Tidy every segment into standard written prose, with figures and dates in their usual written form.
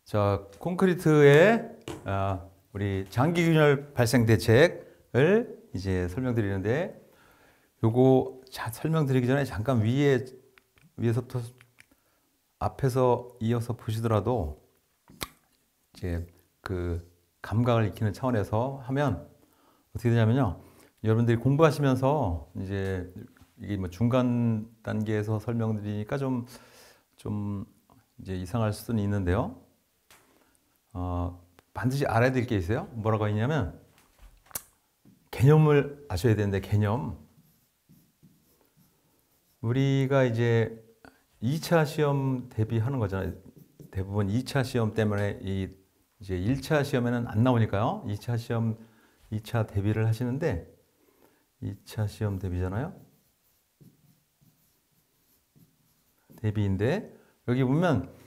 자, 콘크리트의 우리 장기균열 발생 대책을 이제 설명드리는데, 요거 설명드리기 전에 잠깐 위에서부터 앞에서 이어서 보시더라도 이제 그 감각을 익히는 차원에서 하면 어떻게 되냐면요. 여러분들이 공부하시면서 이제 이게 뭐 중간 단계에서 설명드리니까 좀 이제 이상할 수는 있는데요. 반드시 알아야 될 게 있어요. 뭐라고 했냐면 개념을 아셔야 되는데, 개념. 우리가 이제 2차 시험 대비하는 거잖아요. 대부분 2차 시험 때문에 이제 1차 시험에는 안 나오니까요. 2차 시험, 2차 대비를 하시는데, 2차 시험 대비잖아요. 대비인데, 여기 보면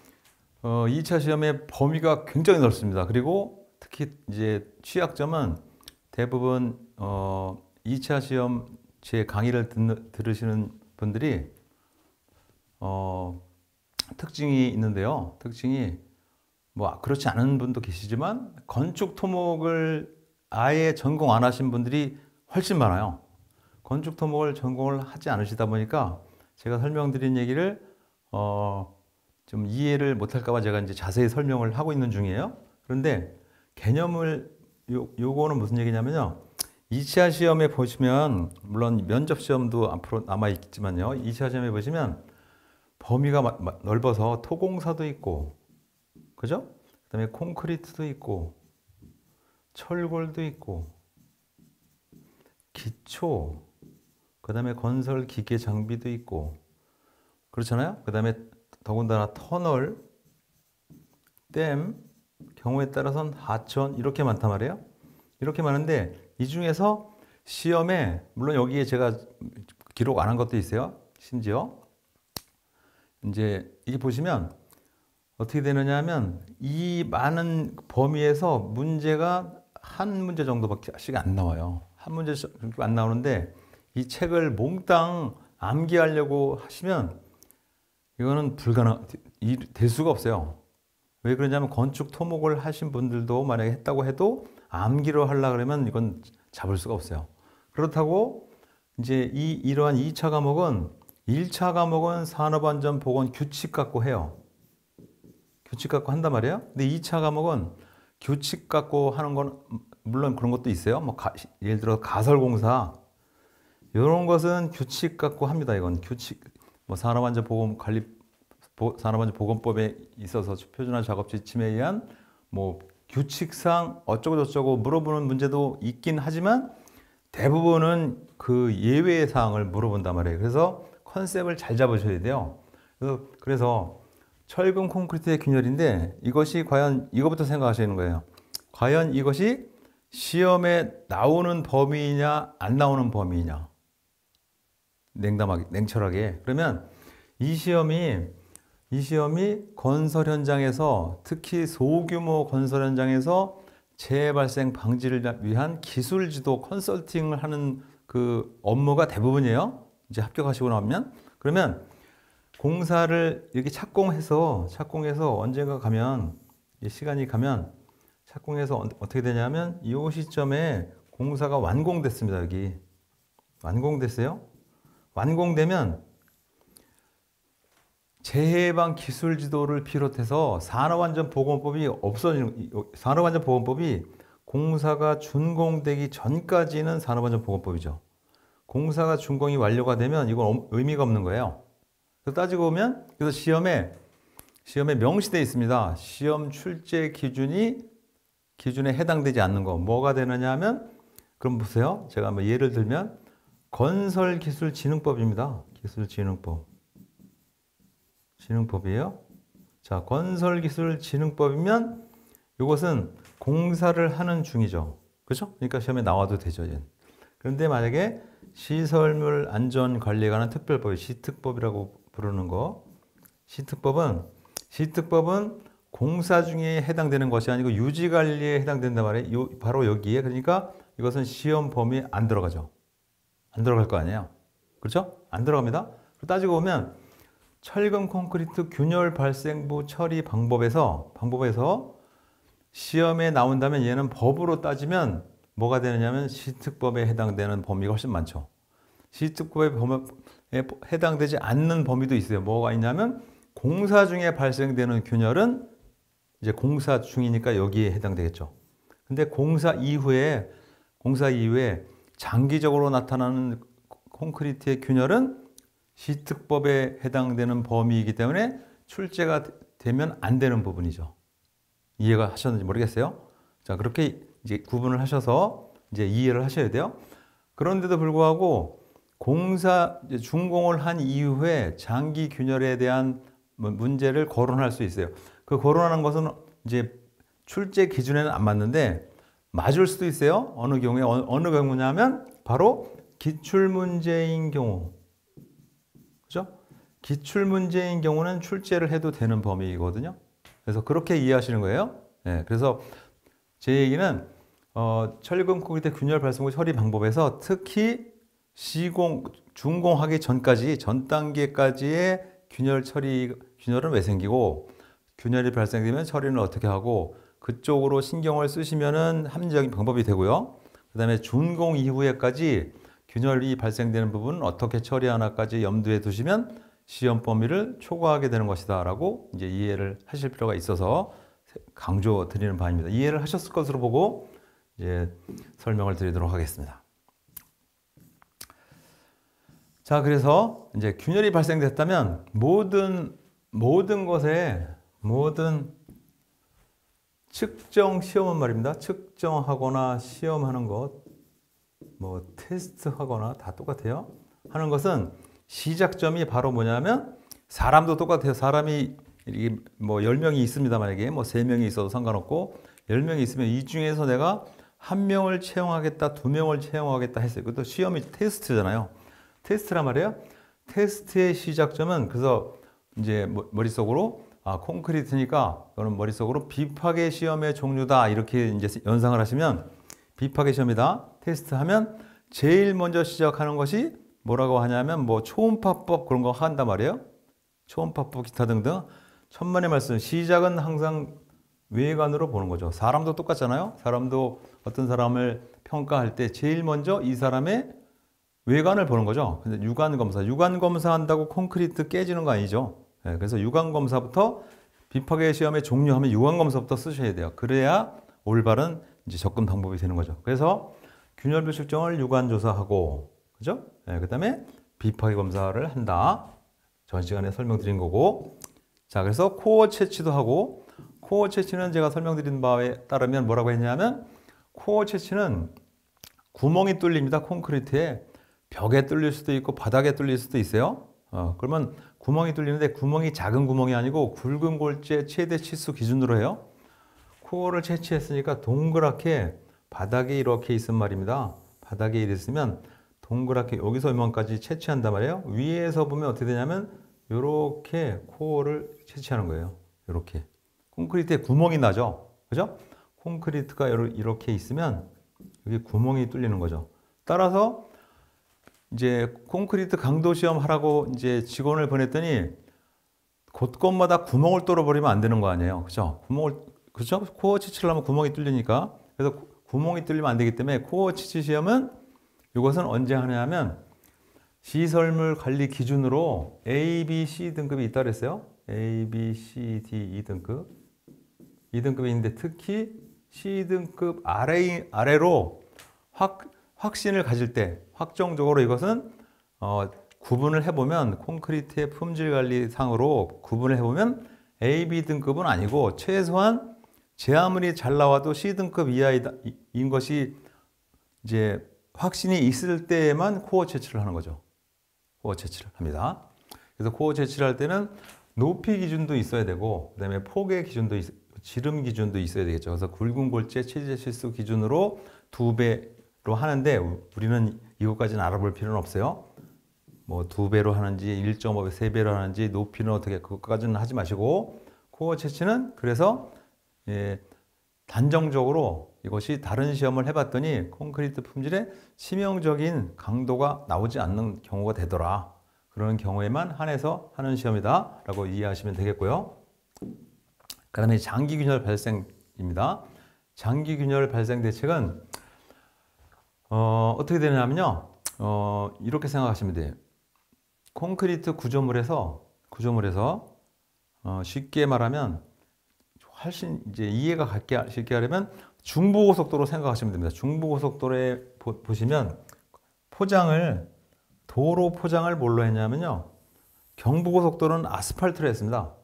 2차 시험의 범위가 굉장히 넓습니다. 그리고 특히 이제 취약점은 대부분 2차 시험 제 강의를 들으시는 분들이 특징이 있는데요. 특징이 뭐 그렇지 않은 분도 계시지만 건축 토목을 아예 전공 안 하신 분들이 훨씬 많아요. 건축 토목을 전공을 하지 않으시다 보니까 제가 설명드린 얘기를 좀 이해를 못할까 봐 제가 이제 자세히 설명을 하고 있는 중이에요. 그런데 개념을 요거는 무슨 얘기냐면요. 2차 시험에 보시면, 물론 면접 시험도 앞으로 남아 있지만요. 2차 시험에 보시면 범위가 넓어서 토공사도 있고, 그죠? 그다음에 콘크리트도 있고, 철골도 있고, 기초, 그다음에 건설 기계 장비도 있고, 그렇잖아요. 그다음에 더군다나 터널, 댐, 경우에 따라서는 하천, 이렇게 많단 말이에요. 이렇게 많은데 이 중에서 시험에, 물론 여기에 제가 기록 안 한 것도 있어요. 심지어 이제 이게 보시면 어떻게 되느냐 하면, 이 많은 범위에서 문제가 한 문제 정도밖에 안 나와요. 한 문제 정도 안 나오는데, 이 책을 몽땅 암기하려고 하시면 이거는 될 수가 없어요. 왜 그러냐면, 건축 토목을 하신 분들도 만약에 했다고 해도 암기로 하려고 그러면 이건 잡을 수가 없어요. 그렇다고 이제 이러한 2차 과목은, 1차 과목은 산업안전보건 규칙 갖고 해요. 규칙 갖고 한단 말이에요. 근데 2차 과목은 규칙 갖고 하는 건 물론 그런 것도 있어요. 뭐 예를 들어 가설공사, 이런 것은 규칙 갖고 합니다. 이건 규칙, 뭐 산업안전보건법에 있어서 표준화 작업 지침에 의한 뭐 규칙상 어쩌고 저쩌고 물어보는 문제도 있긴 하지만, 대부분은 그 예외의 사항을 물어본단 말이에요. 그래서 컨셉을 잘 잡으셔야 돼요. 그래서 철근 콘크리트의 균열인데, 이것이 과연, 이거부터 생각하시는 거예요. 과연 이것이 시험에 나오는 범위냐 안 나오는 범위냐. 냉철하게. 그러면 이 시험이 건설 현장에서, 특히 소규모 건설 현장에서 재발생 방지를 위한 기술 지도 컨설팅을 하는 그 업무가 대부분이에요. 이제 합격하시고 나면. 그러면 공사를 이렇게 착공해서 언젠가 가면, 시간이 가면 착공해서 어떻게 되냐면, 이 시점에 공사가 완공됐습니다. 여기 완공됐어요. 완공되면 재해방 기술 지도를 비롯해서 산업안전보건법이 산업안전보건법이 공사가 준공되기 전까지는 산업안전보건법이죠. 공사가 준공이 완료가 되면 이건 의미가 없는 거예요. 그래서 따지고 보면, 그래서 시험에 명시되어 있습니다. 시험 출제 기준에 해당되지 않는 거 뭐가 되느냐 하면, 그럼 보세요. 제가 한번 예를 들면 건설기술진흥법입니다. 진흥법이에요. 자, 건설기술진흥법이면 이것은 공사를 하는 중이죠. 그렇죠? 그러니까 시험에 나와도 되죠. 그런데 만약에 시설물 안전관리에 관한 특별법, 시특법이라고 부르는 거, 시특법은 공사 중에 해당되는 것이 아니고 유지관리에 해당된단 말이에요. 바로 여기에. 그러니까 이것은 시험 범위에 안 들어가죠. 안 들어갈 거 아니에요. 그렇죠? 안 들어갑니다. 따지고 보면 철근 콘크리트 균열 발생부 처리 방법에서 시험에 나온다면 얘는 법으로 따지면 뭐가 되느냐면 시특법에 해당되는 범위가 훨씬 많죠. 시특법에 해당되지 않는 범위도 있어요. 뭐가 있냐면 공사 중에 발생되는 균열은 이제 공사 중이니까 여기에 해당되겠죠. 근데 공사 이후에 장기적으로 나타나는 콘크리트의 균열은 시특법에 해당되는 범위이기 때문에 출제가 되면 안 되는 부분이죠. 이해가 하셨는지 모르겠어요. 자, 그렇게 이제 구분을 하셔서 이제 이해를 하셔야 돼요. 그런데도 불구하고 준공을 한 이후에 장기 균열에 대한 문제를 거론할 수 있어요. 그 거론하는 것은 이제 출제 기준에는 안 맞는데 맞을 수도 있어요. 어느 경우냐면 바로 기출문제인 경우. 그죠? 기출문제인 경우는 출제를 해도 되는 범위이거든요. 그래서 그렇게 이해하시는 거예요. 네, 그래서 제 얘기는 철근 콘크리트 균열 발생부 처리 방법에서 특히 준공하기 전까지 전 단계까지의 균열은 왜 생기고 균열이 발생되면 처리는 어떻게 하고 그쪽으로 신경을 쓰시면은 합리적인 방법이 되고요. 그다음에 준공 이후에까지 균열이 발생되는 부분은 어떻게 처리하나까지 염두에 두시면 시험 범위를 초과하게 되는 것이다라고 이제 이해를 하실 필요가 있어서 강조 드리는 바입니다. 이해를 하셨을 것으로 보고 이제 설명을 드리도록 하겠습니다. 자, 그래서 이제 균열이 발생됐다면 모든 측정 시험은 말입니다. 측정하거나 시험하는 것, 뭐 테스트하거나 다 똑같아요. 하는 것은 시작점이 바로 뭐냐면 사람도 똑같아요. 사람이 뭐 10명이 있습니다. 만약에 뭐 3명이 있어도 상관없고 10명이 있으면 이 중에서 내가 1명을 채용하겠다, 2명을 채용하겠다 했어요. 그것도 시험이 테스트잖아요. 테스트란 말이에요. 테스트의 시작점은 그래서 이제 머릿속으로 콘크리트니까 그런 머릿속으로 비파괴 시험의 종류다 이렇게 이제 연상을 하시면 비파괴 시험이다. 테스트하면 제일 먼저 시작하는 것이 뭐라고 하냐면 뭐 초음파법 그런 거 한단 말이에요. 초음파법 기타 등등. 천만의 말씀. 시작은 항상 외관으로 보는 거죠. 사람도 똑같잖아요. 사람도 어떤 사람을 평가할 때 제일 먼저 이 사람의 외관을 보는 거죠. 근데 육안 검사 한다고 콘크리트 깨지는 거 아니죠. 네, 그래서 육안 검사부터 비파괴 시험의 종류하면 육안 검사부터 쓰셔야 돼요. 그래야 올바른 이제 접근 방법이 되는 거죠. 그래서 균열부 측정을 육안 조사하고, 그죠? 네, 그다음에 비파괴 검사를 한다. 전 시간에 설명드린 거고. 자, 그래서 코어 채취도 하고, 코어 채취는 제가 설명드린 바에 따르면 뭐라고 했냐면, 코어 채취는 구멍이 뚫립니다. 콘크리트에. 벽에 뚫릴 수도 있고 바닥에 뚫릴 수도 있어요. 그러면 구멍이 뚫리는데 구멍이 작은 구멍이 아니고 굵은 골재 최대 치수 기준으로 해요. 코어를 채취했으니까 동그랗게 바닥에 이렇게 있은 말입니다. 바닥에 있으면 동그랗게 여기서 이만까지 채취한단 말이에요. 위에서 보면 어떻게 되냐면 이렇게 코어를 채취하는 거예요. 이렇게. 콘크리트에 구멍이 나죠. 그죠? 콘크리트가 이렇게 있으면 여기 구멍이 뚫리는 거죠. 따라서 이제 콘크리트 강도 시험 하라고 이제 직원을 보냈더니 곳곳마다 구멍을 뚫어버리면 안 되는 거 아니에요. 그죠? 그죠? 코어 채취를 하면 구멍이 뚫리니까. 그래서 구멍이 뚫리면 안 되기 때문에 코어 채취 시험은 이것은 언제 하냐면 시설물 관리 기준으로 A, B, C 등급이 있다 그랬어요. A, B, C, D 2등급. 2등급이 있는데 특히 C등급 아래로 확신을 가질 때 확정적으로 이것은 구분을 해보면 콘크리트의 품질관리상으로 구분을 해보면 A, B 등급은 아니고 최소한 제 아무리 잘 나와도 C등급 이하인 것이 이제 확신이 있을 때에만 코어 채취를 하는 거죠. 코어 채취를 합니다. 그래서 코어 채취를 할 때는 높이 기준도 있어야 되고 그다음에 폭의 기준도 지름 기준도 있어야 되겠죠. 그래서 굵은 골재 최대 치수 기준으로 2배로 하는데 우리는 이것까지는 알아볼 필요는 없어요. 뭐 2배로 하는지 1.5배, 3배로 하는지 높이는 어떻게 그것까지는 하지 마시고 코어 채취는 그래서 단정적으로 이것이 다른 시험을 해봤더니 콘크리트 품질에 치명적인 강도가 나오지 않는 경우가 되더라. 그런 경우에만 한해서 하는 시험이다 라고 이해하시면 되겠고요. 그 다음에 장기균열 발생입니다. 장기균열 발생 대책은 어떻게 되냐면요. 이렇게 생각하시면 돼요. 콘크리트 구조물에서 쉽게 말하면 훨씬 이제 이해가 쉽게 하려면 중부고속도로 생각하시면 됩니다. 중부고속도로에 보시면 도로 포장을 뭘로 했냐면요. 경부고속도로는 아스팔트로 했습니다.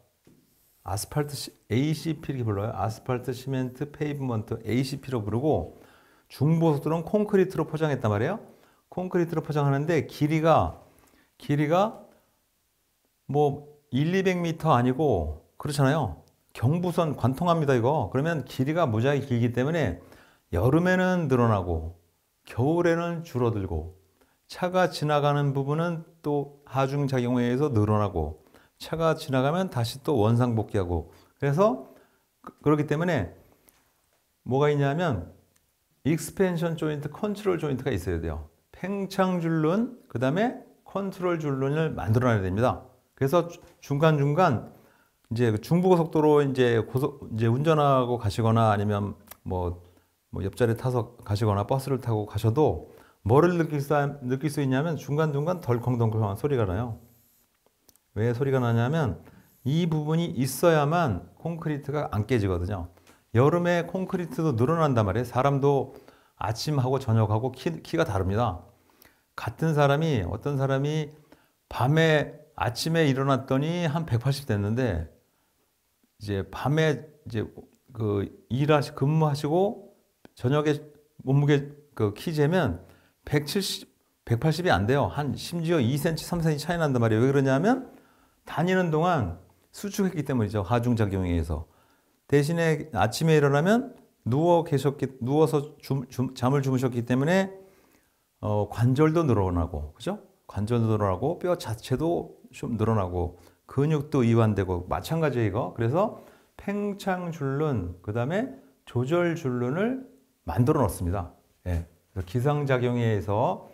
아스팔트 ACP 이렇게 불러요. 아스팔트, 시멘트, 페이브먼트 ACP로 부르고 중부고속도로는 콘크리트로 포장했단 말이에요. 콘크리트로 포장하는데 길이가 뭐 200m 아니고 그렇잖아요. 경부선 관통합니다 이거. 그러면 길이가 무지하게 길기 때문에 여름에는 늘어나고 겨울에는 줄어들고 차가 지나가는 부분은 또 하중작용에 의해서 늘어나고 차가 지나가면 다시 또 원상복귀하고 그래서 그렇기 때문에 뭐가 있냐면 익스펜션 조인트, 컨트롤 조인트가 있어야 돼요. 팽창줄눈, 그 다음에 컨트롤 줄눈을 만들어놔야 됩니다. 그래서 중간중간 이제 중부고속도로 이제 운전하고 가시거나 아니면 뭐 옆자리에 타서 가시거나 버스를 타고 가셔도 뭐를 느낄 수 있냐면 중간중간 덜컹덜컹한 소리가 나요. 왜 소리가 나냐면 이 부분이 있어야만 콘크리트가 안 깨지거든요. 여름에 콘크리트도 늘어난단 말이에요. 사람도 아침하고 저녁하고 키가 다릅니다. 어떤 사람이 아침에 일어났더니 한 180 됐는데 이제 밤에 이제 근무하시고 저녁에 몸무게 키 재면 180이 안 돼요. 심지어 2cm, 3cm 차이 난단 말이에요. 왜 그러냐면 다니는 동안 수축했기 때문이죠. 하중작용에 의해서. 대신에 아침에 일어나면 누워서 잠을 주무셨기 때문에 관절도 늘어나고, 그죠? 관절도 늘어나고, 뼈 자체도 좀 늘어나고, 근육도 이완되고, 마찬가지예요, 이거. 그래서 팽창줄눈, 그 다음에 조절줄눈을 만들어 놓습니다. 예. 기상작용에 의해서,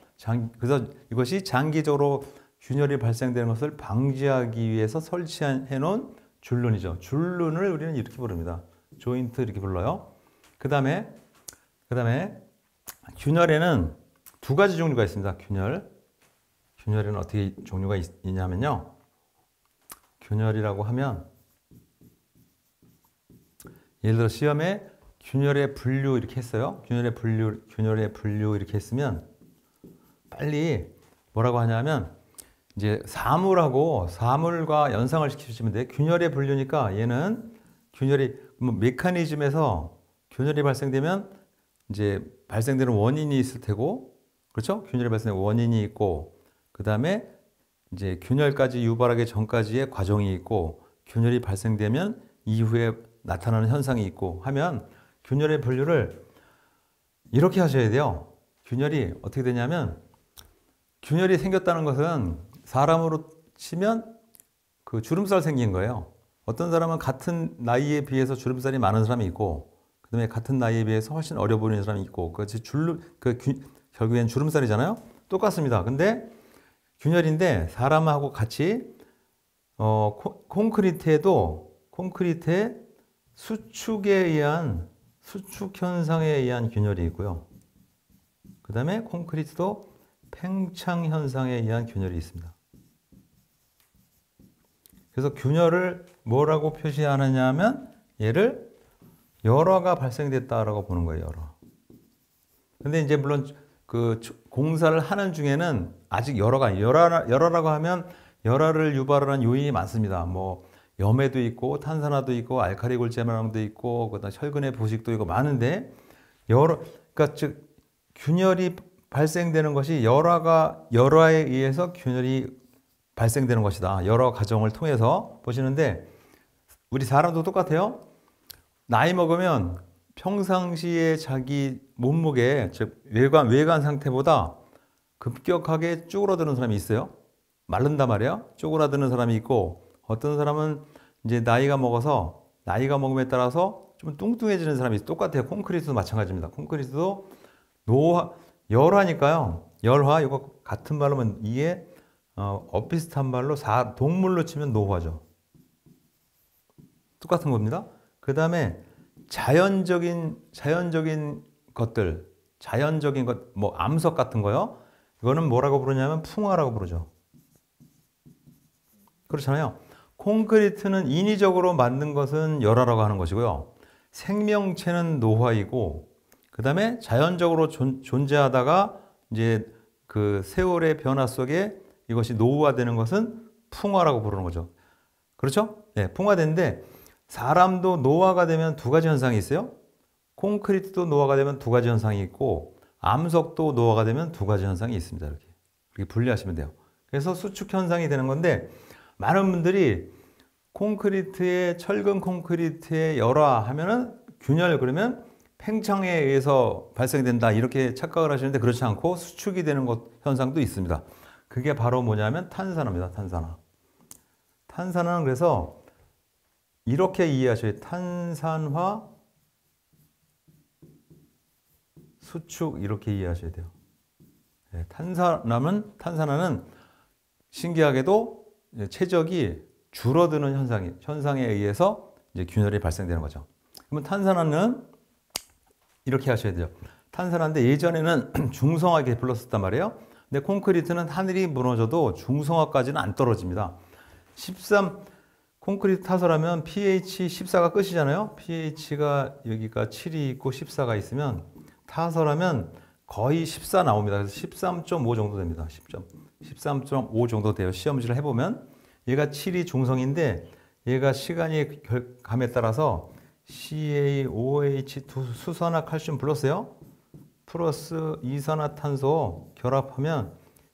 그래서 이것이 장기적으로 균열이 발생되는 것을 방지하기 위해서 설치해 놓은 줄눈이죠. 줄눈을 우리는 이렇게 부릅니다. 조인트 이렇게 불러요. 그 다음에 균열에는 두 가지 종류가 있습니다. 균열에는 어떻게 종류가 있냐면요. 균열이라고 하면 예를 들어 시험에 균열의 분류 이렇게 했어요. 균열의 분류 이렇게 했으면 빨리 뭐라고 하냐면 이제 사물과 연상을 시키시면 돼요. 균열의 분류니까 얘는 메커니즘에서 균열이 발생되면 이제 발생되는 원인이 있을 테고, 그렇죠? 균열이 발생되는 원인이 있고, 그 다음에 이제 균열까지 유발하기 전까지의 과정이 있고, 균열이 발생되면 이후에 나타나는 현상이 있고 하면 균열의 분류를 이렇게 하셔야 돼요. 균열이 어떻게 되냐면 균열이 생겼다는 것은 사람으로 치면 그 주름살 생긴 거예요. 어떤 사람은 같은 나이에 비해서 주름살이 많은 사람이 있고, 그 다음에 같은 나이에 비해서 훨씬 어려 보이는 사람이 있고, 결국엔 주름살이잖아요? 똑같습니다. 근데 균열인데 사람하고 같이, 콘크리트에 수축 현상에 의한 균열이 있고요. 그 다음에 콘크리트도 팽창 현상에 의한 균열이 있습니다. 그래서 균열을 뭐라고 표시하느냐 하면 얘를 열화가 발생됐다라고 보는 거예요. 근데 이제 물론 그 공사를 하는 중에는 아직 열화라고 하면 열화를 유발하는 요인이 많습니다. 뭐 염해도 있고 탄산화도 있고 알칼리 골제만도 있고 그다음 철근의 부식도 있고 많은데 그러니까 즉 균열이 발생되는 것이 열화에 의해서 균열이 발생되는 것이다. 여러 과정을 통해서 보시는데 우리 사람도 똑같아요. 나이 먹으면 평상시에 자기 몸무게, 즉 외관 상태보다 급격하게 쭈그러드는 사람이 있어요. 마른단 말이에요. 쭈그러드는 사람이 있고 어떤 사람은 이제 나이가 먹음에 따라서 좀 뚱뚱해지는 사람이 있어요. 똑같아요. 콘크리트도 마찬가지입니다. 콘크리트도 열화니까요. 열화 이거 같은 말로 하면 이게 비슷한 말로 동물로 치면 노화죠. 똑같은 겁니다. 그 다음에 자연적인 것들, 자연적인 것, 뭐 암석 같은 거요. 이거는 뭐라고 부르냐면 풍화라고 부르죠. 그렇잖아요. 콘크리트는 인위적으로 만든 것은 열화라고 하는 것이고요. 생명체는 노화이고, 그 다음에 자연적으로 존재하다가 이제 그 세월의 변화 속에 이것이 노후화되는 것은 풍화라고 부르는 거죠. 그렇죠? 네, 풍화되는데 사람도 노화가 되면 두 가지 현상이 있어요. 콘크리트도 노화가 되면 두 가지 현상이 있고 암석도 노화가 되면 두 가지 현상이 있습니다. 이렇게 분리하시면 돼요. 그래서 수축 현상이 되는 건데 많은 분들이 철근 콘크리트의 열화하면은 균열 그러면 팽창에 의해서 발생된다 이렇게 착각을 하시는데 그렇지 않고 수축이 되는 현상도 있습니다. 그게 바로 뭐냐면 탄산화입니다. 탄산화. 탄산화는 그래서 이렇게 이해하셔야 돼요. 탄산화, 수축 이렇게 이해하셔야 돼요. 네, 탄산화는 신기하게도 최적이 줄어드는 현상에 의해서 이제 균열이 발생되는 거죠. 그러면 탄산화는 이렇게 하셔야 돼요. 탄산화인데 예전에는 중성화하게 불렀었단 말이에요. 근데 콘크리트는 하늘이 무너져도 중성화까지는 안 떨어집니다. 콘크리트 타설하면 pH 14가 끝이잖아요. pH가 여기가 7이 있고 14가 있으면 타설하면 거의 14 나옵니다. 그래서 13.5 정도 됩니다. 13.5 정도 돼요. 시험지를 해보면 얘가 7이 중성인데 얘가 시간이 감에 따라서 CaOH2 수산화 칼슘 플러스요. 플러스 이산화탄소 결합하면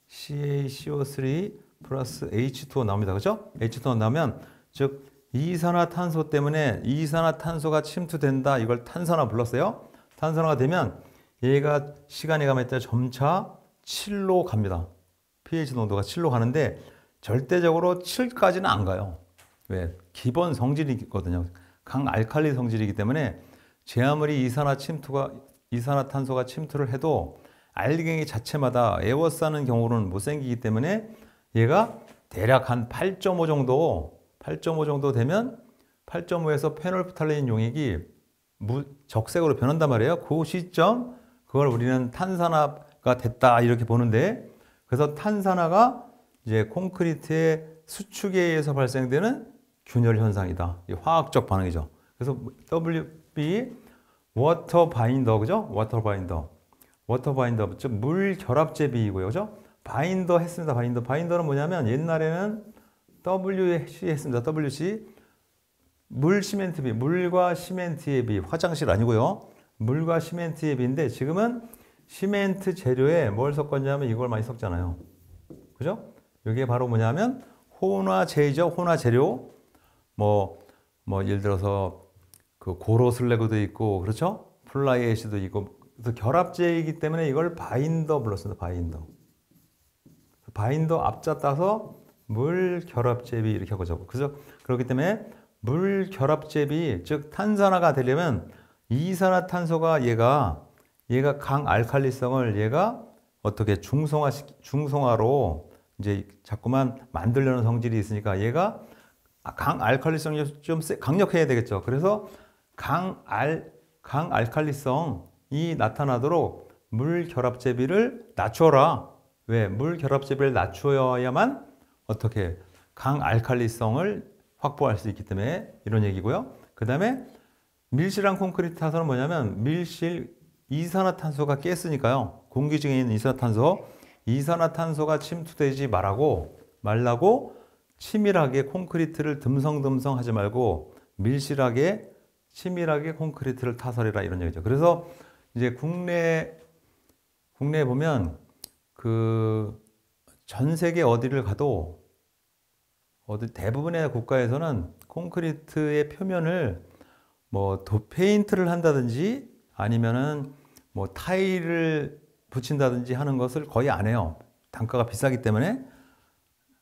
CaCO3 플러스 H2O 나옵니다. 그죠? H2O 나오면 즉 이산화탄소 때문에 이산화탄소가 침투된다. 이걸 탄산화 불렀어요. 탄산화가 되면 얘가 시간이 감에 따라 점차 7로 갑니다. pH 농도가 7로 가는데 절대적으로 7까지는 안 가요. 왜? 기본 성질이거든요. 강알칼리 성질이기 때문에 제 아무리 이산화탄소가 침투를 해도 알갱이 자체마다 에워싸는 경우는 못 생기기 때문에 얘가 대략 한 8.5 정도 되면 8.5에서 페놀프탈레인 용액이 적색으로 변한단 말이에요. 그 시점 그걸 우리는 탄산화가 됐다 이렇게 보는데 그래서 탄산화가 이제 콘크리트의 수축에 의해서 발생되는 균열 현상이다. 화학적 반응이죠. 그래서 WB 워터 바인더 그죠? 워터 바인더 즉 물 결합제비이고요. 그죠? 바인더 했습니다. 바인더는 뭐냐면 옛날에는 WC 했습니다. WC 물 시멘트비 물과 시멘트의 비 화장실 아니고요. 물과 시멘트의 비인데 지금은 시멘트 재료에 뭘 섞었냐면 이걸 많이 섞잖아요. 그죠? 이게 바로 뭐냐면 혼화제이죠. 혼화재료 뭐 예를 들어서 그 고로슬래그도 있고 그렇죠? 플라이애시도 있고 그래서 결합제이기 때문에 이걸 바인더 불렀습니다. 바인더 앞자 따서 물 결합제비 이렇게 하고죠. 그래서 그렇기 때문에 물 결합제비 즉 탄산화가 되려면 이산화탄소가 얘가 강알칼리성을 얘가 어떻게 중성화로 이제 자꾸만 만들려는 성질이 있으니까 얘가 강알칼리성이 좀 강력해야 되겠죠. 그래서 강알칼리성이 나타나도록 물 결합제비를 낮춰라. 왜? 물 결합제비를 낮춰야만 어떻게 강알칼리성을 확보할 수 있기 때문에 이런 얘기고요. 그 다음에 밀실한 콘크리트 타설은 뭐냐면 밀실 이산화탄소가 깼으니까요. 공기 중에 있는 이산화탄소가 침투되지 말라고 치밀하게 콘크리트를 듬성듬성 하지 말고 밀실하게 치밀하게 콘크리트를 타설해라 이런 얘기죠. 그래서 이제 국내에 보면 그 전 세계 어디를 가도 대부분의 국가에서는 콘크리트의 표면을 뭐 페인트를 한다든지 아니면은 뭐 타일을 붙인다든지 하는 것을 거의 안 해요. 단가가 비싸기 때문에.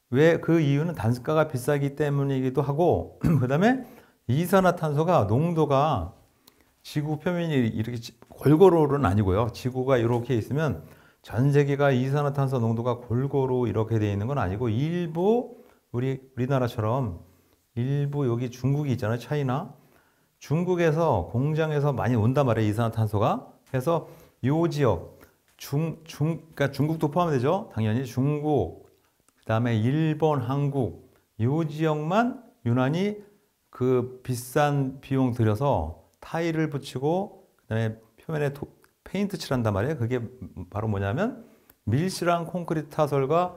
왜? 그 이유는 단가가 비싸기 때문이기도 하고 그 다음에 이산화탄소가 농도가 지구 표면이 이렇게 골고루는 아니고요. 지구가 이렇게 있으면 전 세계가 이산화탄소 농도가 골고루 이렇게 되어 있는 건 아니고 일부 우리나라처럼 일부 여기 중국이 있잖아요. 차이나. 중국에서 공장에서 많이 온단 말이에요. 이산화탄소가. 그래서 요 지역 그러니까 중국도 포함되죠. 당연히 중국, 그다음에 일본, 한국 요 지역만 유난히 그 비싼 비용 들여서 타일을 붙이고 그다음에 표면에 페인트 칠한단 말이에요. 그게 바로 뭐냐면 밀실한 콘크리트 타설과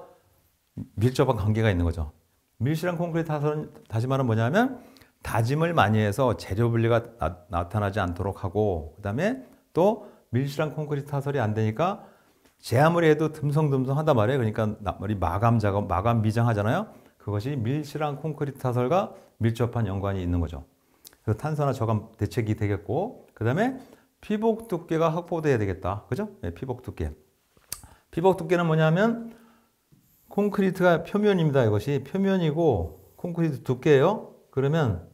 밀접한 관계가 있는 거죠. 밀실한 콘크리트 타설은 다시 말하면 뭐냐면 다짐을 많이 해서 재료 분리가 나타나지 않도록 하고 그다음에 또 밀실한 콘크리트 타설이 안 되니까 제 아무리 해도 듬성듬성 한단 말이에요. 그러니까 우리 마감 작업, 마감 미장 하잖아요. 그것이 밀실한 콘크리트 타설과 밀접한 연관이 있는 거죠. 그래서 탄산화 저감 대책이 되겠고 그다음에 피복 두께가 확보돼야 되겠다. 그죠? 네, 피복 두께. 피복 두께는 뭐냐면 콘크리트가 표면입니다. 이것이 표면이고 콘크리트 두께예요. 그러면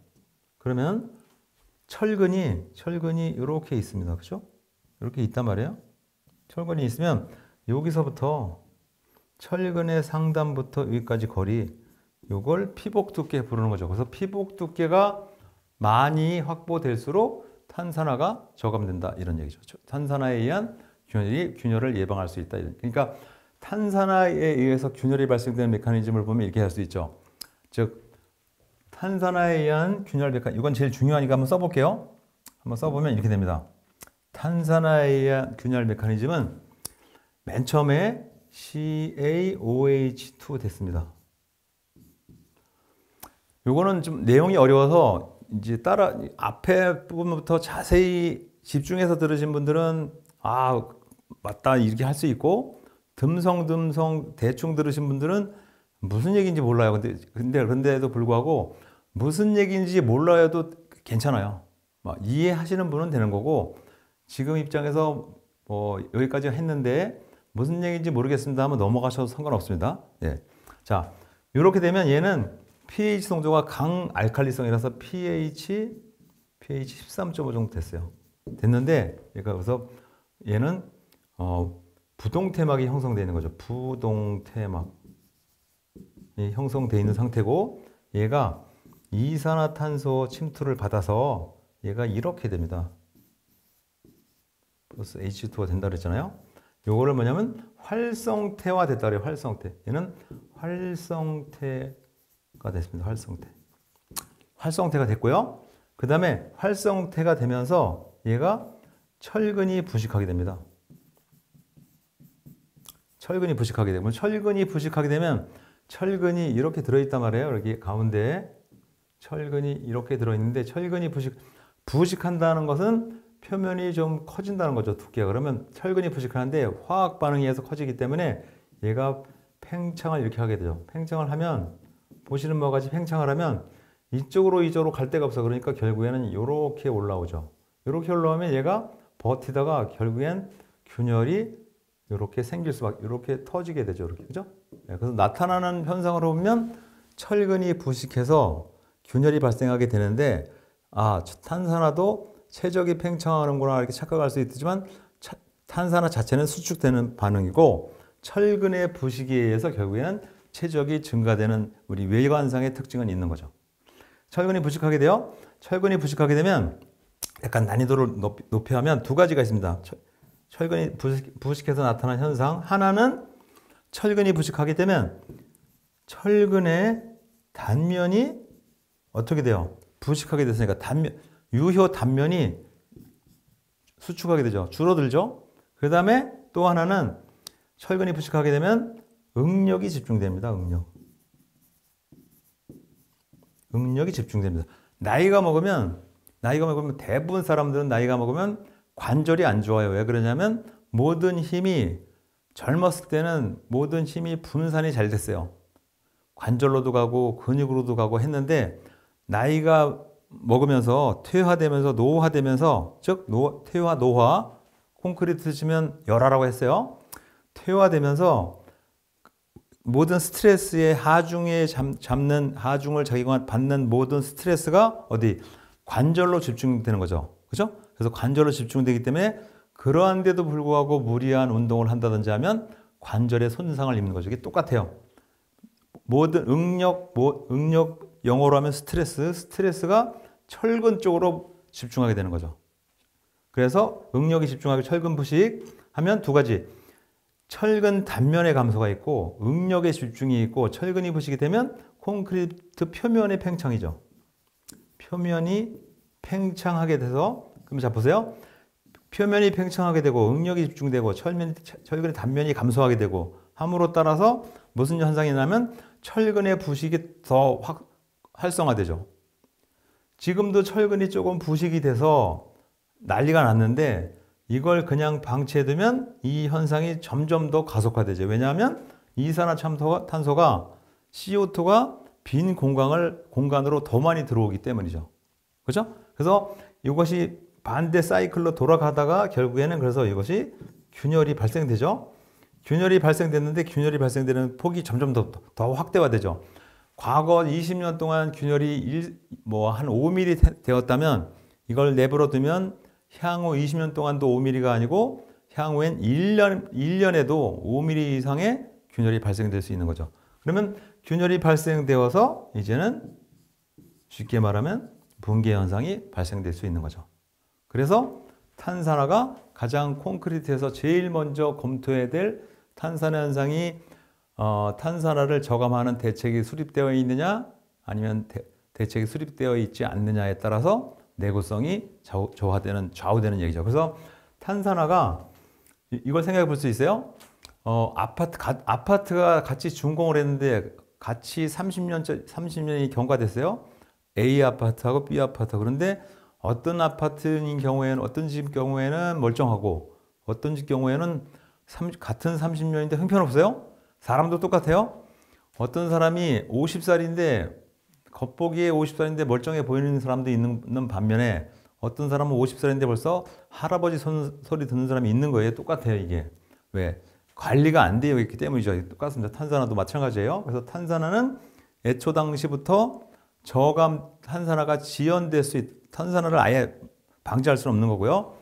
철근이 이렇게 있습니다. 그죠? 이렇게 있단 말이에요. 철근이 있으면 여기서부터 철근의 상단부터 여기까지 거리 이걸 피복 두께 부르는 거죠. 그래서 피복 두께가 많이 확보될수록 탄산화가 저감된다 이런 얘기죠. 탄산화에 의한 균열을 예방할 수 있다. 그러니까 탄산화에 의해서 균열이 발생되는 메커니즘을 보면 이렇게 할 수 있죠. 즉 탄산화에 의한 균열 메커니즘 이건 제일 중요하니까 한번 써볼게요. 한번 써보면 이렇게 됩니다. 탄산화에 의한 균열 메커니즘은 맨 처음에 CaOH2 됐습니다. 요거는 좀 내용이 어려워서 이제 앞에 부분부터 자세히 집중해서 들으신 분들은 아 맞다 이렇게 할 수 있고 듬성듬성 대충 들으신 분들은 무슨 얘기인지 몰라요. 그런데도 불구하고 무슨 얘기인지 몰라도 괜찮아요. 이해하시는 분은 되는 거고 지금 입장에서 뭐 여기까지 했는데 무슨 얘기인지 모르겠습니다 하면 넘어가셔도 상관없습니다. 예. 자, 이렇게 되면 얘는 pH 성조가 강알칼리성이라서 pH 13.5 정도 됐어요. 됐는데 그래서 얘는 부동태막이 형성되어 있는 거죠. 부동태막이 형성되어 있는 상태고 얘가 이산화탄소 침투를 받아서 얘가 이렇게 됩니다. 플러스 H2가 된다 그랬잖아요. 요거를 뭐냐면 활성태화 됐다 그래요. 활성태. 얘는 활성태가 됐습니다. 활성태가 됐고요. 그 다음에 활성태가 되면서 얘가 철근이 부식하게 됩니다. 철근이 부식하게 되면 철근이 이렇게 들어있단 말이에요. 여기 가운데에 철근이 이렇게 들어있는데 철근이 부식한다는 것은 표면이 좀 커진다는 거죠. 두께가. 그러면 철근이 부식하는데 화학 반응에 의해서 커지기 때문에 얘가 팽창을 이렇게 하게 되죠. 팽창을 하면 보시는 바와 같이 팽창을 하면 이쪽으로 갈 데가 없어. 그러니까 결국에는 이렇게 올라오죠. 이렇게 올라오면 얘가 버티다가 결국엔 균열이 이렇게 생길 수밖에, 이렇게 터지게 되죠. 이렇게. 그죠? 그래서 나타나는 현상으로 보면 철근이 부식해서 균열이 발생하게 되는데 탄산화도 최적이 팽창하는구나 이렇게 착각할 수 있지만 탄산화 자체는 수축되는 반응이고 철근의 부식에 의해서 결국에는 최적이 증가되는 우리 외관상의 특징은 있는 거죠. 철근이 부식하게 되면 약간 난이도를 높이 하면 두 가지가 있습니다. 철근이 부식해서 나타나는 현상 하나는 철근이 부식하게 되면 철근의 단면이 어떻게 돼요? 부식하게 됐으니까 유효 단면이 수축하게 되죠. 줄어들죠. 그 다음에 또 하나는 철근이 부식하게 되면 응력이 집중됩니다. 응력이 집중됩니다. 나이가 먹으면 대부분 사람들은 나이가 먹으면 관절이 안 좋아요. 왜 그러냐면 젊었을 때는 모든 힘이 분산이 잘 됐어요. 관절로도 가고 근육으로도 가고 했는데 나이가 먹으면서 퇴화되면서 노화되면서 즉 퇴화 노화 콘크리트 치면 열화라고 했어요. 퇴화되면서 모든 스트레스의 하중을 자기가 받는 모든 스트레스가 어디 관절로 집중되는 거죠. 그죠? 그래서 관절로 집중되기 때문에 그러한데도 불구하고 무리한 운동을 한다든지 하면 관절에 손상을 입는 거죠. 이게 똑같아요. 모든 응력 영어로 하면 스트레스가 철근 쪽으로 집중하게 되는 거죠. 그래서 응력이 집중하게 철근 부식 하면 두 가지. 철근 단면의 감소가 있고 응력의 집중이 있고 철근이 부식이 되면 콘크리트 표면의 팽창이죠. 표면이 팽창하게 돼서 그럼 자 보세요. 표면이 팽창하게 되고 응력이 집중되고 철근의 단면이 감소하게 되고 함으로 따라서 무슨 현상이 나면 철근의 부식이 더 활성화되죠. 지금도 철근이 조금 부식이 돼서 난리가 났는데 이걸 그냥 방치해두면 이 현상이 점점 더 가속화되죠. 왜냐하면 이산화탄소가 CO2가 빈 공간으로 더 많이 들어오기 때문이죠. 그렇죠? 그래서 이것이 반대 사이클로 돌아가다가 결국에는 그래서 이것이 균열이 발생되죠. 균열이 발생됐는데 균열이 발생되는 폭이 점점 더 확대화되죠. 과거 20년 동안 균열이 한 5mm 되었다면 이걸 내버려 두면 향후 20년 동안도 5mm가 아니고 향후엔 1년에도 5mm 이상의 균열이 발생될 수 있는 거죠. 그러면 균열이 발생되어서 이제는 쉽게 말하면 붕괴 현상이 발생될 수 있는 거죠. 그래서 탄산화가 가장 콘크리트에서 제일 먼저 검토해야 될 탄산화 현상이 탄산화를 저감하는 대책이 수립되어 있느냐 아니면 대책이 수립되어 있지 않느냐에 따라서 내구성이 좌우되는 얘기죠. 그래서 탄산화가 이걸 생각해 볼 수 있어요. 아파트가 같이 준공을 했는데 같이 30년이 경과됐어요. A 아파트하고 B 아파트. 그런데 어떤 아파트인 경우에는 어떤 집 경우에는 멀쩡하고 어떤 집 경우에는 같은 30년인데 형편없어요. 사람도 똑같아요. 어떤 사람이 50살인데 겉보기에 50살인데 멀쩡해 보이는 사람도 있는 반면에 어떤 사람은 50살인데 벌써 할아버지 소리 듣는 사람이 있는 거예요. 똑같아요, 이게. 왜? 관리가 안 되어 있기 때문이죠. 똑같습니다. 탄산화도 마찬가지예요. 그래서 탄산화는 애초 당시부터 탄산화가 탄산화를 아예 방지할 수는 없는 거고요.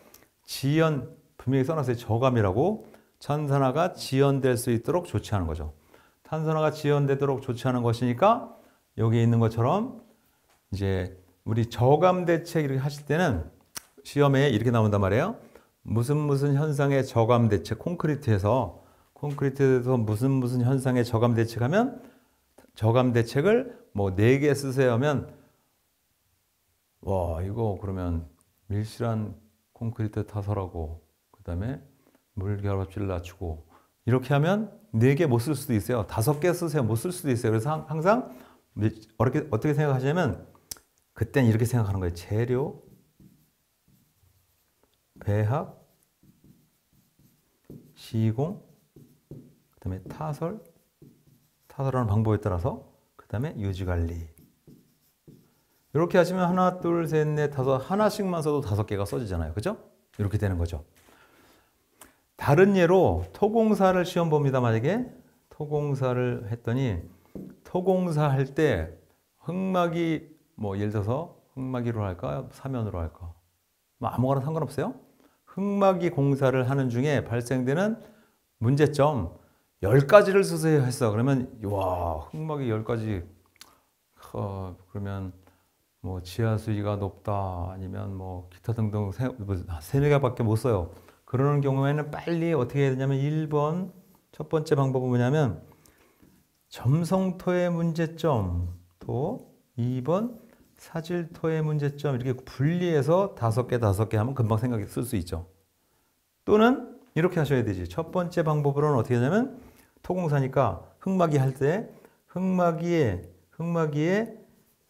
분명히 써놨어요. 저감이라고. 탄산화가 지연될 수 있도록 조치하는 거죠. 탄산화가 지연되도록 조치하는 것이니까 여기 있는 것처럼 이제 우리 저감 대책 이렇게 하실 때는 시험에 이렇게 나온단 말이에요. 무슨 현상의 저감 대책, 콘크리트에서 무슨 현상의 저감 대책하면 저감 대책을 뭐 4개 쓰세요 하면 와 이거 그러면 밀실한 콘크리트 타설하고 그다음에 물결합질을 낮추고 이렇게 하면 4개 못 쓸 수도 있어요. 5개 쓰세요. 못 쓸 수도 있어요. 그래서 항상 어떻게 생각하시냐면 그땐 이렇게 생각하는 거예요. 재료, 배합, 시공, 그 다음에 타설하는 방법에 따라서 그 다음에 유지관리 이렇게 하시면 하나, 둘, 셋, 넷, 다섯 하나씩만 써도 5개가 써지잖아요. 그죠? 이렇게 되는 거죠. 다른 예로 토공사를 시험 봅니다. 만약에 토공사를 했더니 토공사 할 때 흙막이 예를 들어서 흙막이로 할까 사면으로 할까 아무거나 상관없어요. 흙막이 공사를 하는 중에 발생되는 문제점 10가지를 쓰세요 했어. 그러면 와 흙막이 10가지 그러면 지하 수위가 높다 아니면 기타 등등 3개밖에 못 써요. 그러는 경우에는 빨리 어떻게 해야 되냐면 1번 첫 번째 방법은 뭐냐면 점성토의 문제점 또 2번 사질토의 문제점 이렇게 분리해서 5개 하면 금방 생각이 쓸 수 있죠. 또는 이렇게 하셔야 되지. 첫 번째 방법으로는 어떻게 하냐면 토공사니까 흙막이 할 때 흙막이에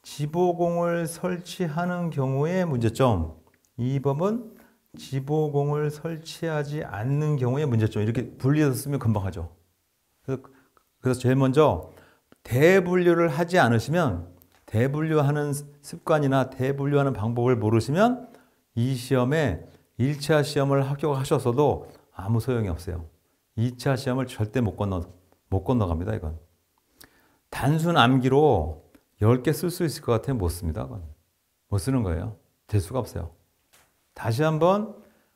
지보공을 설치하는 경우의 문제점 2번은 지보공을 설치하지 않는 경우의 문제점 이렇게 분리해서 쓰면 금방 하죠. 그래서 제일 먼저 대분류를 하지 않으시면 대분류하는 습관이나 대분류하는 방법을 모르시면 이 시험에 1차 시험을 합격하셨어도 아무 소용이 없어요. 2차 시험을 절대 못 건너갑니다. 이건. 단순 암기로 10개 쓸 수 있을 것 같아요. 못 씁니다. 못 쓰는 거예요. 될 수가 없어요. 다시 한번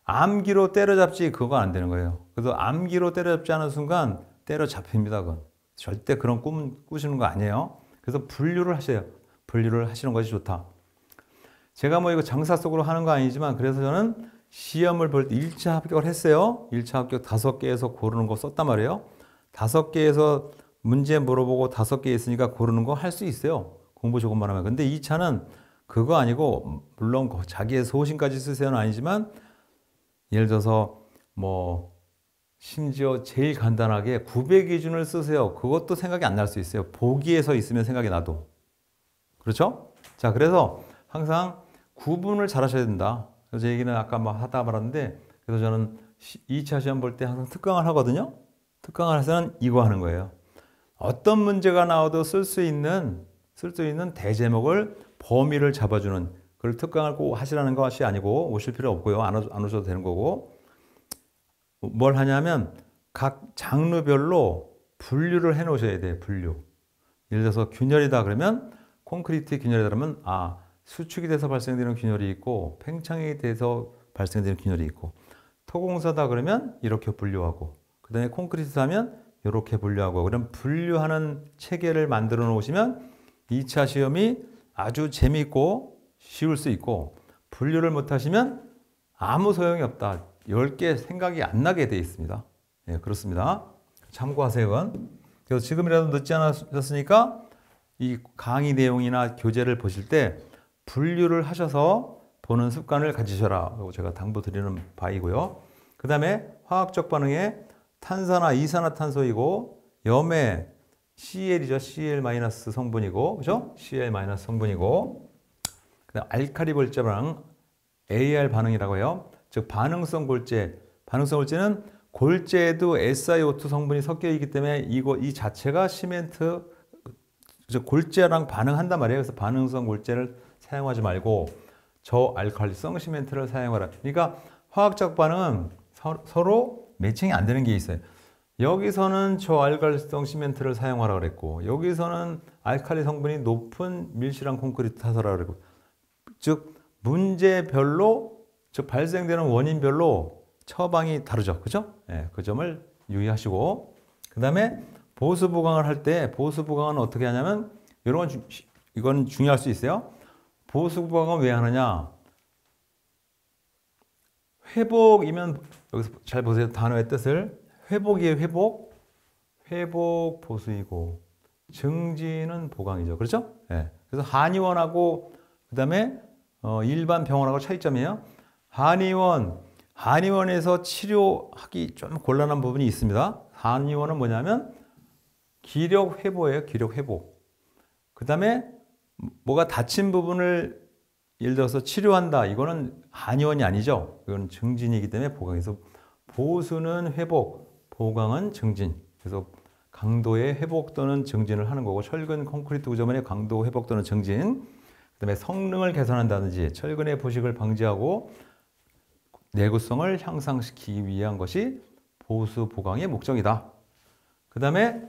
암기로 때려잡지 그거 안 되는 거예요. 그래서 암기로 때려잡지 않은 순간 때려잡힙니다. 그건. 절대 그런 꿈 꾸시는 거 아니에요. 그래서 분류를 하셔요. 분류를 하시는 것이 좋다. 제가 뭐 이거 장사 속으로 하는 거 아니지만 그래서 저는 시험을 볼 때 1차 합격을 했어요. 1차 합격 5개에서 고르는 거 썼단 말이에요. 5개에서 문제 물어보고 5개 있으니까 고르는 거 할 수 있어요. 공부 조금만 하면. 근데 2차는 그거 아니고 물론 자기의 소신까지 쓰세요는 아니지만 예를 들어서 뭐 심지어 제일 간단하게 900 기준을 쓰세요. 그것도 생각이 안 날 수 있어요. 보기에서 있으면 생각이 나도. 그렇죠? 자, 그래서 항상 구분을 잘 하셔야 된다. 그래서 제 얘기는 아까 막 하다 말았는데, 그래서 저는 2차 시험 볼 때 항상 특강을 하거든요. 특강을 해서는 이거 하는 거예요. 어떤 문제가 나와도 쓸 수 있는 대제목을 범위를 잡아주는 그걸 특강을 꼭 하시라는 것이 아니고 오실 필요 없고요. 안 오셔도 되는 거고. 뭘 하냐면 각 장르별로 분류를 해 놓으셔야 돼요. 분류. 예를 들어서 균열이다 그러면 콘크리트 균열이다 그러면 수축이 돼서 발생되는 균열이 있고 팽창이 돼서 발생되는 균열이 있고 토공사다 그러면 이렇게 분류하고 그 다음에 콘크리트 하면 이렇게 분류하고 그럼 분류하는 체계를 만들어 놓으시면 2차 시험이 아주 재미있고 쉬울 수 있고 분류를 못 하시면 아무 소용이 없다. 10개 생각이 안 나게 되어 있습니다. 예, 그렇습니다. 참고하세요. 그건. 그래서 지금이라도 늦지 않았으니까 이 강의 내용이나 교재를 보실 때 분류를 하셔서 보는 습관을 가지셔라. 제가 당부드리는 바이고요. 그 다음에 화학적 반응에 탄산화, 이산화탄소이고 염에 CL이죠. CL- 성분이고, 그죠? CL- 성분이고, 그다음 알칼리 골재 반응, AR 반응이라고 해요. 즉 반응성 골재. 반응성 골재는 골재에도 SiO2 성분이 섞여 있기 때문에 이 자체가 시멘트, 즉 골재랑 반응한단 말이에요. 그래서 반응성 골재를 사용하지 말고 저알칼리성 시멘트를 사용하라. 그러니까 화학적 반응은 서로 매칭이 안 되는 게 있어요. 여기서는 저알칼리성 시멘트를 사용하라 그랬고 여기서는 알칼리 성분이 높은 밀실한 콘크리트 타설하라 그랬고 즉 문제별로 즉 발생되는 원인별로 처방이 다르죠. 그죠? 네, 그 점을 유의하시고 그 다음에 보수 보강을 할 때 보수 보강은 어떻게 하냐면 이건 중요할 수 있어요. 보수 보강은 왜 하느냐? 회복이면 여기서 잘 보세요. 단어의 뜻을. 회복이에요. 회복 보수이고 증진은 보강이죠. 그렇죠? 네. 그래서 한의원하고 그다음에 일반 병원하고 차이점이에요. 한의원에서 치료하기 좀 곤란한 부분이 있습니다. 한의원은 뭐냐면 기력 회복이에요. 기력 회복. 그다음에 뭐가 다친 부분을 예를 들어서 치료한다. 이거는 한의원이 아니죠. 이건 증진이기 때문에 보강에서 보수는 회복, 보강은 증진. 그래서 강도의 회복 또는 증진을 하는 거고 철근 콘크리트 구조물의 강도 회복 또는 증진. 그다음에 성능을 개선한다든지 철근의 부식을 방지하고 내구성을 향상시키기 위한 것이 보수 보강의 목적이다. 그다음에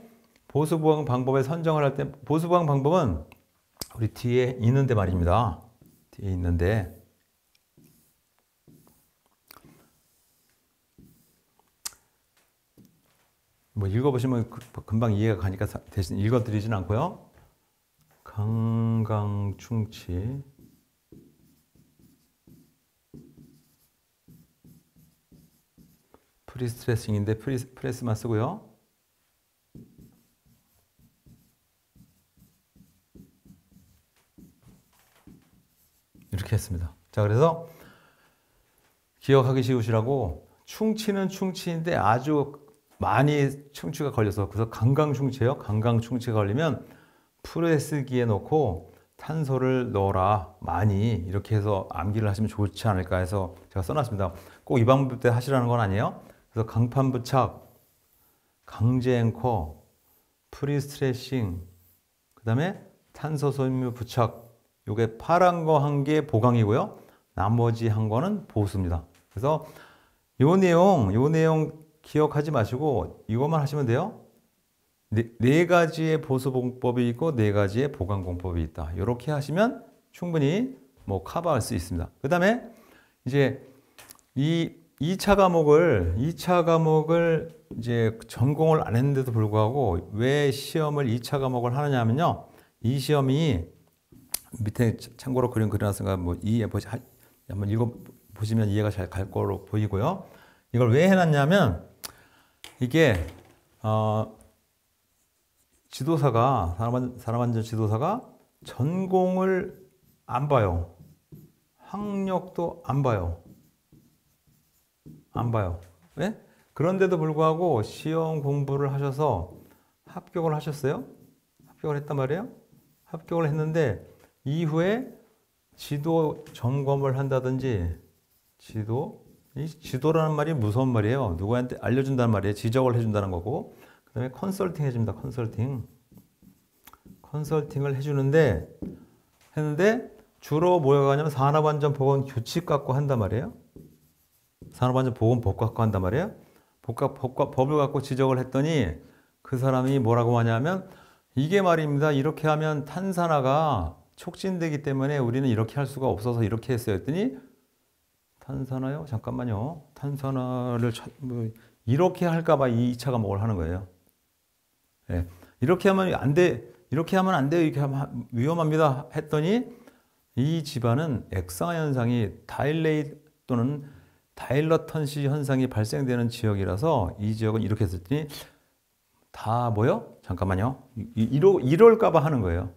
보수 보강 방법의 선정을 할 때 보수 보강 방법은 우리 뒤에 있는데 말입니다. 뒤에 있는데 뭐 읽어보시면 금방 이해가 가니까 대신 읽어드리진 않고요. 강강충치 프리스트레싱인데 프레스만 쓰고요. 이렇게 했습니다. 자, 그래서 기억하기 쉬우시라고 충치는 충치인데 아주 많이 충치가 걸려서 그래서 강강충치예요. 강강충치가 걸리면 프레스기에 넣고 탄소를 넣어라. 많이 이렇게 해서 암기를 하시면 좋지 않을까 해서 제가 써놨습니다. 꼭 이 방법 때 하시라는 건 아니에요. 그래서 강판 부착, 강제 앵커, 프리스트레싱, 그 다음에 탄소 섬유 부착. 요게 파란 거 한 개 보강이고요. 나머지 한 거는 보수입니다. 그래서 요 내용 기억하지 마시고 이것만 하시면 돼요. 네 가지의 보수 공법이 있고 네 가지의 보강 공법이 있다. 이렇게 하시면 충분히 뭐 커버할 수 있습니다. 그 다음에 이제 이 2차 과목을 이제 전공을 안 했는데도 불구하고 왜 시험을 2차 과목을 하느냐 하면요. 이 시험이 밑에 참고로 그려놨으니까 뭐 이해 보시 한번 읽어 보시면 이해가 잘 갈 거로 보이고요. 이걸 왜 해놨냐면 이게 지도사가 사람안전 지도사가 전공을 안 봐요. 학력도 안 봐요. 왜? 그런데도 불구하고 시험 공부를 하셔서 합격을 하셨어요? 합격을 했단 말이에요? 합격을 했는데 이후에 지도 점검을 한다든지 이 지도라는 말이 무서운 말이에요. 누구한테 알려준다는 말이에요. 지적을 해준다는 거고 그 다음에 컨설팅 해줍니다. 컨설팅을 했는데 주로 뭐가 가냐면 산업안전보건 규칙 갖고 한단 말이에요. 산업안전보건법 갖고 한단 말이에요. 법을 갖고 지적을 했더니 그 사람이 뭐라고 하냐면 이게 말입니다. 이렇게 하면 탄산화가 촉진되기 때문에 우리는 이렇게 할 수가 없어서 이렇게 했어요. 했더니 탄산화요? 잠깐만요. 탄산화를 이렇게 할까봐 이 2차 과목을 하는 거예요. 네. 이렇게 하면 안 돼. 이렇게 하면 안 돼요. 이렇게 하면 위험합니다. 했더니 이 집안은 액상화 현상이 또는 다일러턴시 현상이 발생되는 지역이라서 이 지역은 이렇게 했더니 다 뭐요? 잠깐만요. 이럴까봐 하는 거예요.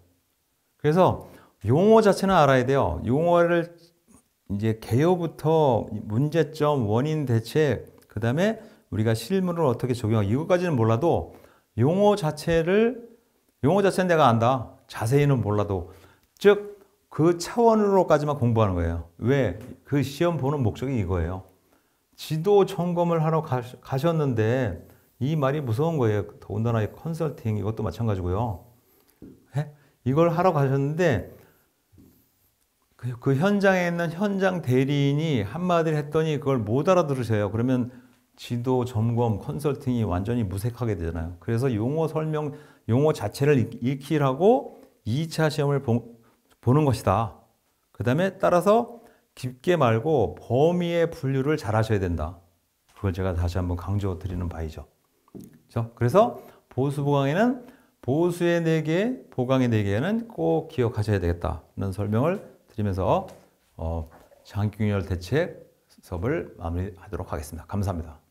그래서 용어 자체는 알아야 돼요. 용어를 이제 개요부터 문제점, 원인 대책, 그 다음에 우리가 실무를 어떻게 적용하고 이것까지는 몰라도 용어 자체는 내가 안다. 자세히는 몰라도 즉 그 차원으로까지만 공부하는 거예요. 왜? 그 시험 보는 목적이 이거예요. 지도 점검을 하러 가셨는데 이 말이 무서운 거예요. 더군다나 컨설팅 이것도 마찬가지고요. 이걸 하러 가셨는데 그 현장에 있는 현장 대리인이 한마디를 했더니 그걸 못 알아들으셔요. 그러면 지도 점검 컨설팅이 완전히 무색하게 되잖아요. 그래서 용어 자체를 익히라고 2차 시험을 보는 것이다. 그 다음에 따라서 깊게 말고 범위의 분류를 잘 하셔야 된다. 그걸 제가 다시 한번 강조 드리는 바이죠. 그래서 보수보강에는 보수의 4개, 보강의 4개는 꼭 기억하셔야 되겠다는 설명을 드리면서 장기균열 대책 수업을 마무리하도록 하겠습니다. 감사합니다.